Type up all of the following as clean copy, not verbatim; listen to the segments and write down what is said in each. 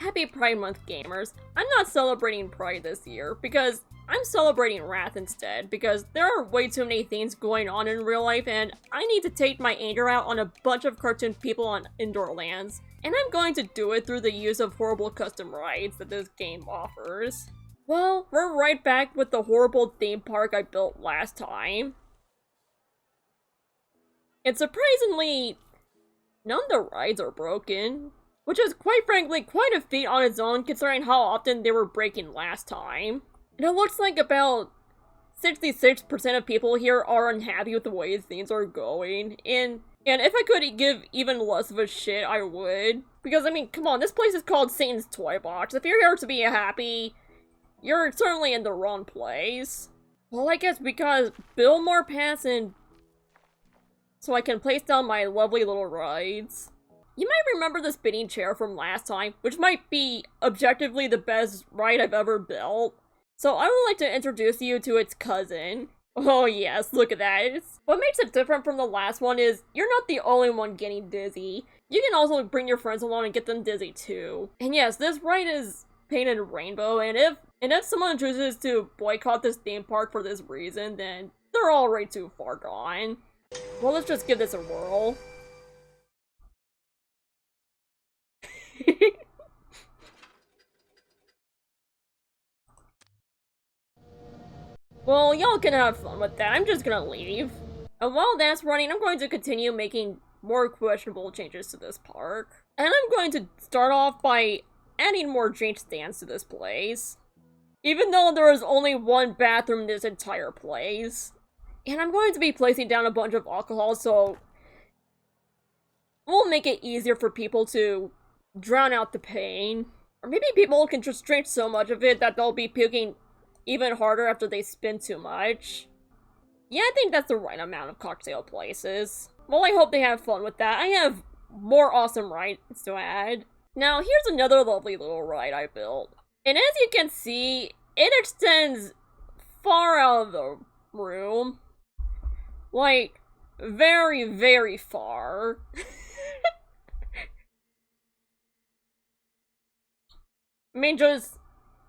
Happy Pride Month, gamers. I'm not celebrating Pride this year, because I'm celebrating Wrath instead, because there are way too many things going on in real life, and I need to take my anger out on a bunch of cartoon people on indoorlands. And I'm going to do it through the use of horrible custom rides that this game offers. Well, we're right back with the horrible theme park I built last time. And surprisingly, none of the rides are broken. Which is, quite frankly, quite a feat on its own, considering how often they were breaking last time. And it looks like about 66% of people here are unhappy with the way things are going. And if I could give even less of a shit, I would. Because, I mean, come on, this place is called Satan's Toy Box. If you're here to be happy, you're certainly in the wrong place. Well, I guess because build more paths and so I can place down my lovely little rides. You might remember the spinning chair from last time, which might be objectively the best ride I've ever built. So I would like to introduce you to its cousin. Oh yes, look at that. What makes it different from the last one is you're not the only one getting dizzy. You can also bring your friends along and get them dizzy too. And yes, this ride is painted rainbow, and if someone chooses to boycott this theme park for this reason, then they're already too far gone. Well, let's just give this a whirl. Well, y'all can have fun with that. I'm just gonna leave. And while that's running, I'm going to continue making more questionable changes to this park. And I'm going to start off by adding more drink stands to this place. Even though there is only one bathroom in this entire place. And I'm going to be placing down a bunch of alcohol, so we'll make it easier for people to drown out the pain. Or maybe people can just drink so much of it that they'll be puking even harder after they spin too much. Yeah, I think that's the right amount of cocktail places. Well, I hope they have fun with that. I have more awesome rides to add. Now, here's another lovely little ride I built. And as you can see, it extends far out of the room. Like, very, very far. I mean, just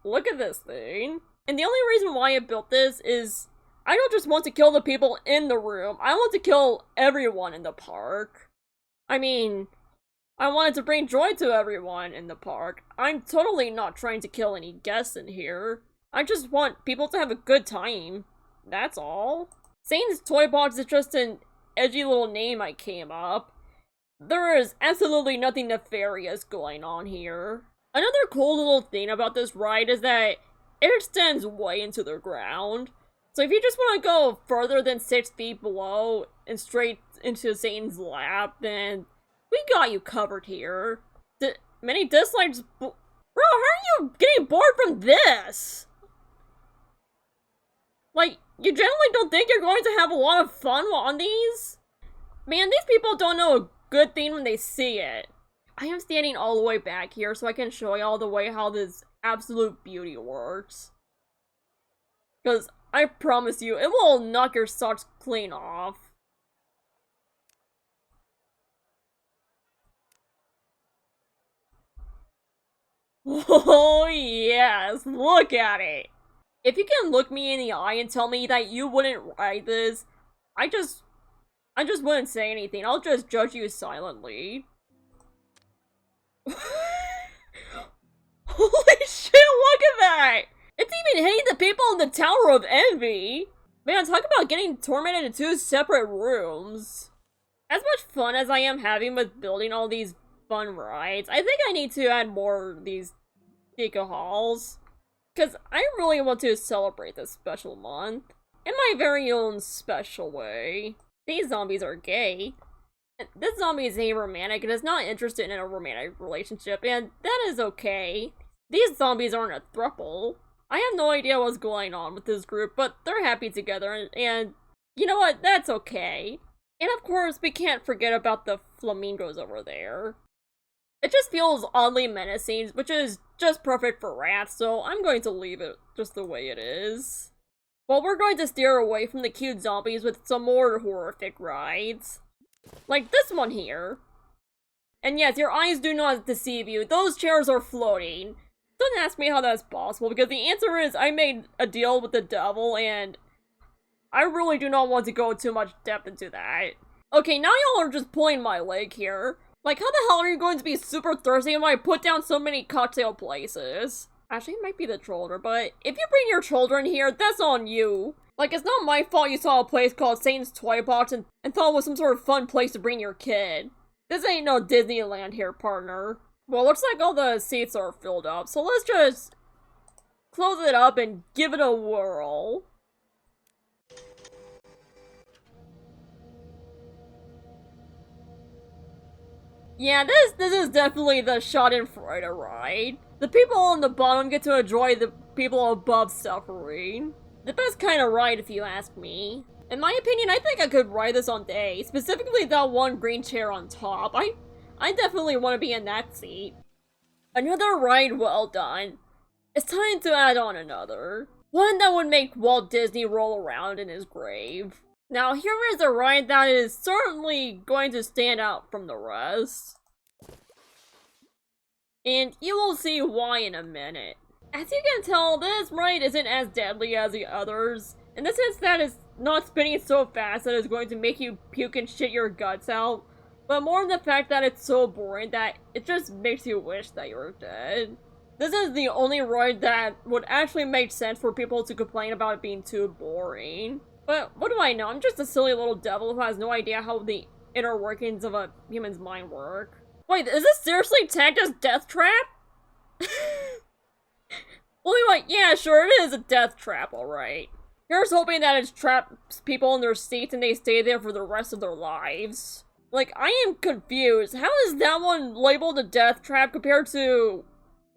look at this thing. And the only reason why I built this is I don't just want to kill the people in the room, I want to kill everyone in the park. I mean, I wanted to bring joy to everyone in the park. I'm totally not trying to kill any guests in here. I just want people to have a good time. That's all. Satan's Toy Box is just an edgy little name I came up. There is absolutely nothing nefarious going on here. Another cool little thing about this ride is that it extends way into the ground. So if you just want to go further than 6 feet below and straight into Satan's lap, then we got you covered here. Many dislikes. Bro, how are you getting bored from this? Like, you generally don't think you're going to have a lot of fun on these? Man, these people don't know a good thing when they see it. I am standing all the way back here so I can show y'all the way how this absolute beauty works. Because I promise you, it will knock your socks clean off. Oh yes, look at it! If you can look me in the eye and tell me that you wouldn't ride this, I just wouldn't say anything. I'll just judge you silently. Holy shit, look at that! It's even hitting the people in the Tower of Envy! Man, talk about getting tormented in 2 separate rooms. As much fun as I am having with building all these fun rides, I think I need to add more of these Deco halls. Because I really want to celebrate this special month in my very own special way. These zombies are gay. This zombie is aromantic and is not interested in a romantic relationship, and that is okay. These zombies aren't a throuple. I have no idea what's going on with this group, but they're happy together, and you know what? That's okay. And of course, we can't forget about the flamingos over there. It just feels oddly menacing, which is just perfect for rats, so I'm going to leave it just the way it is. Well, we're going to steer away from the cute zombies with some more horrific rides. Like this one here. And yes, your eyes do not deceive you. Those chairs are floating. Don't ask me how that's possible, because the answer is I made a deal with the devil, and I really do not want to go too much depth into that. Okay, now y'all are just pulling my leg here. Like, how the hell are you going to be super thirsty when I put down so many cocktail places? Actually, it might be the children, but if you bring your children here, that's on you. Like, it's not my fault you saw a place called Satan's Toy Box and thought it was some sort of fun place to bring your kid. This ain't no Disneyland here, partner. Well, looks like all the seats are filled up, so let's just close it up and give it a whirl. Yeah, this is definitely the Schadenfreude ride. The people on the bottom get to enjoy the people above suffering. The best kind of ride, if you ask me. In my opinion, I think I could ride this all day, specifically that one green chair on top. I definitely want to be in that seat. Another ride well done. It's time to add on another. One that would make Walt Disney roll around in his grave. Now here is a ride that is certainly going to stand out from the rest. And you will see why in a minute. As you can tell, this ride isn't as deadly as the others, in the sense that it's not spinning so fast that it's going to make you puke and shit your guts out, but more in the fact that it's so boring that it just makes you wish that you were dead. This is the only ride that would actually make sense for people to complain about it being too boring. But what do I know? I'm just a silly little devil who has no idea how the inner workings of a human's mind work. Wait, is this seriously tagged as Death Trap? Well, wait, yeah, sure, it is a death trap, alright. Here's hoping that it traps people in their seats and they stay there for the rest of their lives. Like, I am confused. How is that one labeled a death trap compared to,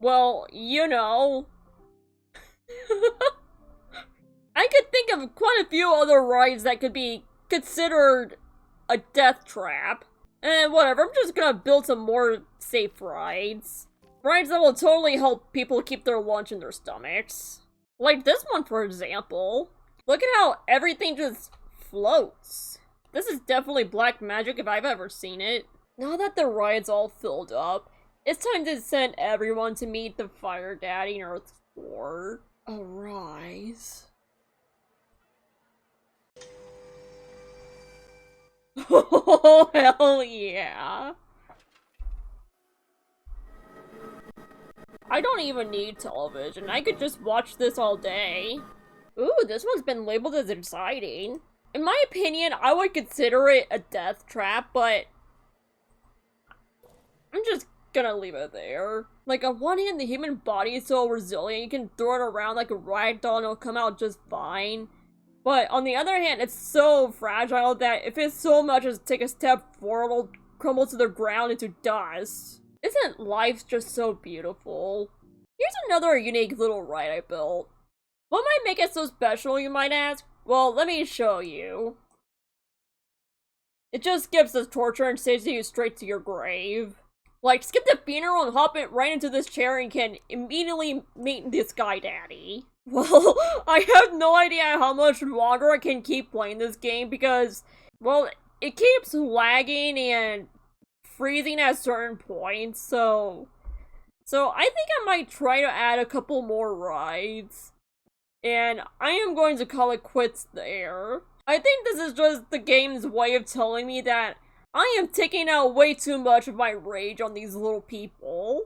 well, you know. I could think of quite a few other rides that could be considered a death trap. And whatever, I'm just gonna build some more safe rides. Rides that will totally help people keep their lunch in their stomachs. Like this one, for example. Look at how everything just floats. This is definitely black magic if I've ever seen it. Now that the ride's all filled up, it's time to send everyone to meet the Fire Daddy in Earth 4. Arise. Oh, hell yeah. I don't even need television. I could just watch this all day. Ooh, this one's been labeled as exciting. In my opinion, I would consider it a death trap, but I'm just gonna leave it there. Like, on one hand, the human body is so resilient, you can throw it around like a rag doll and it'll come out just fine. But on the other hand, it's so fragile that if it so much as take a step forward, it'll crumble to the ground into dust. Isn't life just so beautiful? Here's another unique little ride I built. What might make it so special, you might ask? Well, let me show you. It just skips the torture and sends you straight to your grave. Like, skip the funeral and hop it right into this chair and can immediately meet the Sky Daddy. Well, I have no idea how much longer I can keep playing this game because, well, it keeps lagging and freezing at certain points, so I think I might try to add a couple more rides. And I am going to call it quits there. I think this is just the game's way of telling me that I am taking out way too much of my rage on these little people.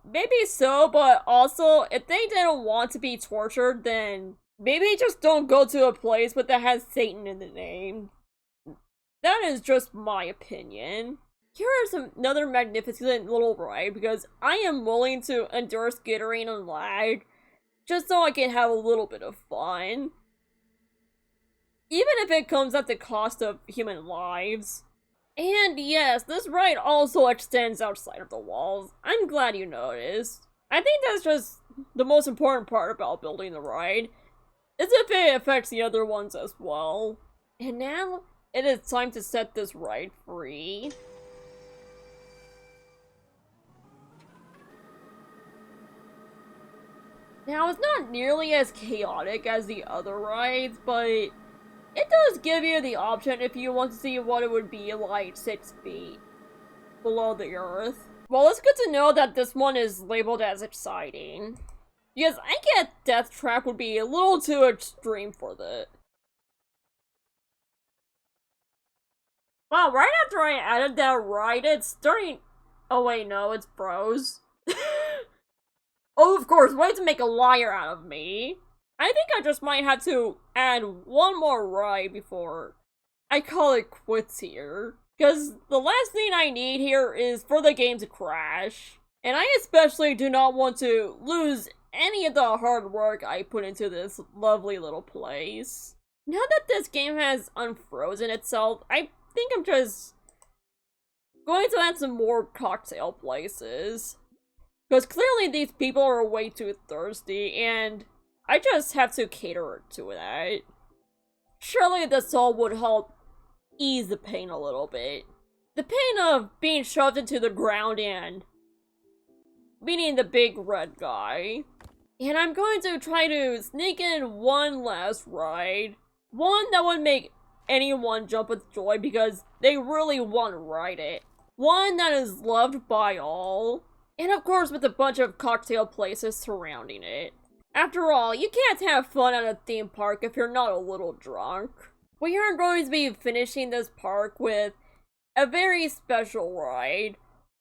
Maybe so, but also, if they didn't want to be tortured, then maybe just don't go to a place that has Satan in the name. That is just my opinion. Here is another magnificent little ride because I am willing to endure skittering and lag just so I can have a little bit of fun. Even if it comes at the cost of human lives. And yes, this ride also extends outside of the walls. I'm glad you noticed. I think that's just the most important part about building the ride, is if it affects the other ones as well. And now, it is time to set this ride free. Now, it's not nearly as chaotic as the other rides, but it does give you the option if you want to see what it would be like 6 feet. below the earth. Well, it's good to know that this one is labeled as exciting. Because I get Death Trap would be a little too extreme for this. Wow, right after I added that ride, it's starting... Oh wait, no, it's Bros. Oh, of course, way to make a liar out of me. I think I just might have to add one more ride before I call it quits here. Because the last thing I need here is for the game to crash. And I especially do not want to lose any of the hard work I put into this lovely little place. Now that this game has unfrozen itself, I think I'm just going to add some more cocktail places. Because clearly these people are way too thirsty, and I just have to cater to that. Surely this all would help ease the pain a little bit. The pain of being shoved into the ground and meeting the big red guy. And I'm going to try to sneak in one last ride. One that would make anyone jump with joy because they really want to ride it. One that is loved by all. And of course with a bunch of cocktail places surrounding it. After all, you can't have fun at a theme park if you're not a little drunk. We are going to be finishing this park with a very special ride.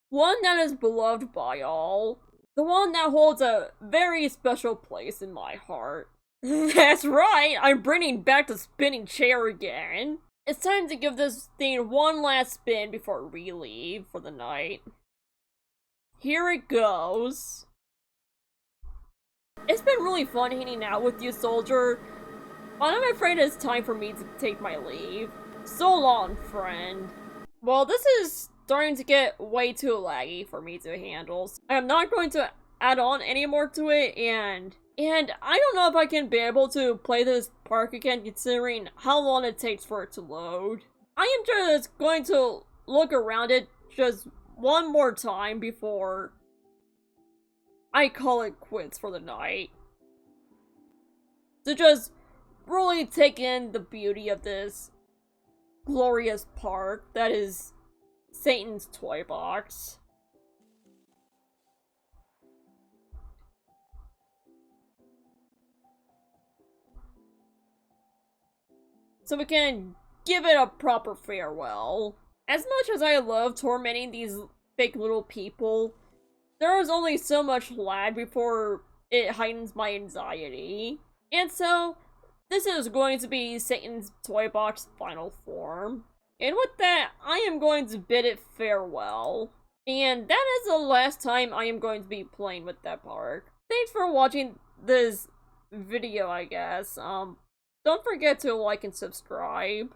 One that is beloved by all. The one that holds a very special place in my heart. That's right, I'm bringing back the spinning chair again. It's time to give this thing one last spin before we leave for the night. Here it goes. It's been really fun hanging out with you, soldier. But I'm afraid it's time for me to take my leave. So long, friend. Well, this is starting to get way too laggy for me to handle. So I am not going to add on any more to it, and I don't know if I can be able to play this park again considering how long it takes for it to load. I am just going to look around it just one more time before I call it quits for the night. To just really take in the beauty of this glorious park that is Satan's Toy Box. So we can give it a proper farewell. As much as I love tormenting these fake little people, there is only so much lag before it heightens my anxiety. And so, this is going to be Satan's Toy Box final form. And with that, I am going to bid it farewell. And that is the last time I am going to be playing with that park. Thanks for watching this video, I guess. Don't forget to like and subscribe.